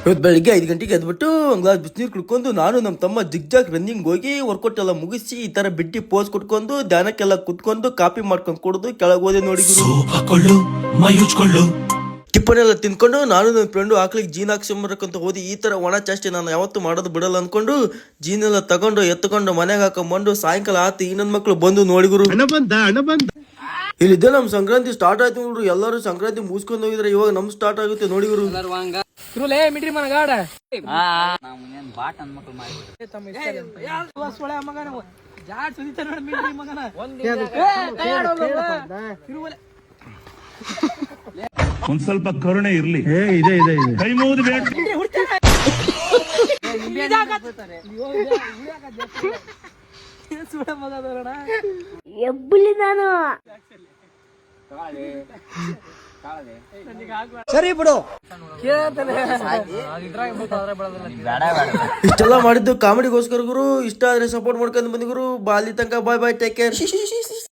ಇವತ್ತು ಬೆಳಿಗ್ಗೆ 5 ಗಂಟೆಗೆ ಎದ್ಬಿಟ್ಟು ಒಂದು ಗ್ಲಾಸ್ ಬಿಸಿನೀರು ಕುಡ್ಕೊಂಡು ನಾನು ನಮ್ಮ ತಮ್ಮ ಜಿಗ್ಜಾಗ್ ರನ್ನಿಂಗ್ ಹೋಗಿ ವರ್ಕೌಟ್ ಎಲ್ಲ ಮುಗಿಸಿ ಈ ತರ ಬಿಟ್ಟಿ ಪೋಸ್ ಕೊಟ್ಕೊಂಡು ಧ್ಯಾನಕ್ಕೆಲ್ಲ ಕುತ್ಕೊಂಡು ಕಾಪಿ ಮಾಡ್ಕೊಂಡು ಕುಡಿದು ಕೆಳಗೆ ಹೋದೆ ನೋಡಿ ಟಿಪ್ಪನೆಲ್ಲ ತಿನ್ಕೊಂಡು ನಾನು ನನ್ನ ಫ್ರೆಂಡು ಆಕ್ಲಿಗೆ ಜೀನ್ ಹಾಕ್ಸಂಬರಕ್ಕಂತ ಹೋದಿ. ಈ ತರ ಒಣ ಚಾಸ್ತಿ ನಾನು ಯಾವತ್ತು ಮಾಡೋದು ಬಿಡಲ್ಲ ಅನ್ಕೊಂಡು ಜೀನ್ ಎಲ್ಲ ತಗೊಂಡು ಎತ್ಕೊಂಡು ಮನೆಗೆ ಹಾಕೊಂಡ್ಬಂದು ಸಾಯಂಕಾಲ ಆತು ಈ ನನ್ನ ಮಕ್ಳು ಬಂದು ನೋಡಿಗುರು. ಇಲ್ಲಿದ್ದೆ ನಮ್ ಸಂಕ್ರಾಂತಿ ಸ್ಟಾರ್ಟ್ ಆಯ್ತು ನೋಡ್ರು. ಎಲ್ಲರೂ ಸಂಕ್ರಾಂತಿ ಮುಗಿಸ್ಕೊಂಡು ಹೋಗಿದ್ರೆ ಇವಾಗ ನಮ್ ಸ್ಟಾರ್ಟ್ ಆಗುತ್ತೆ ನೋಡಿಗುರು. ಒಂದ್ ಸ್ವಲ್ಪ ಕರುಣೆ ಇರ್ಲಿ. ಇದೆ ಕೈ ಮುಗಿದು ಬೇಡ. ಸರಿ ಬಿಡು. ಇಷ್ಟೆಲ್ಲ ಮಾಡಿದ್ದು ಕಾಮಿಡಿಗೋಸ್ಕರ ಗುರು. ಇಷ್ಟ ಆದ್ರೆ ಸಪೋರ್ಟ್ ಮಾಡ್ಕೊಂಡು ಬಂದಿ ಗುರು. ಬಾಲಿ ತನಕ ಬಾಯ್ ಬಾಯ್, ಟೇಕ್ ಕೇರ್.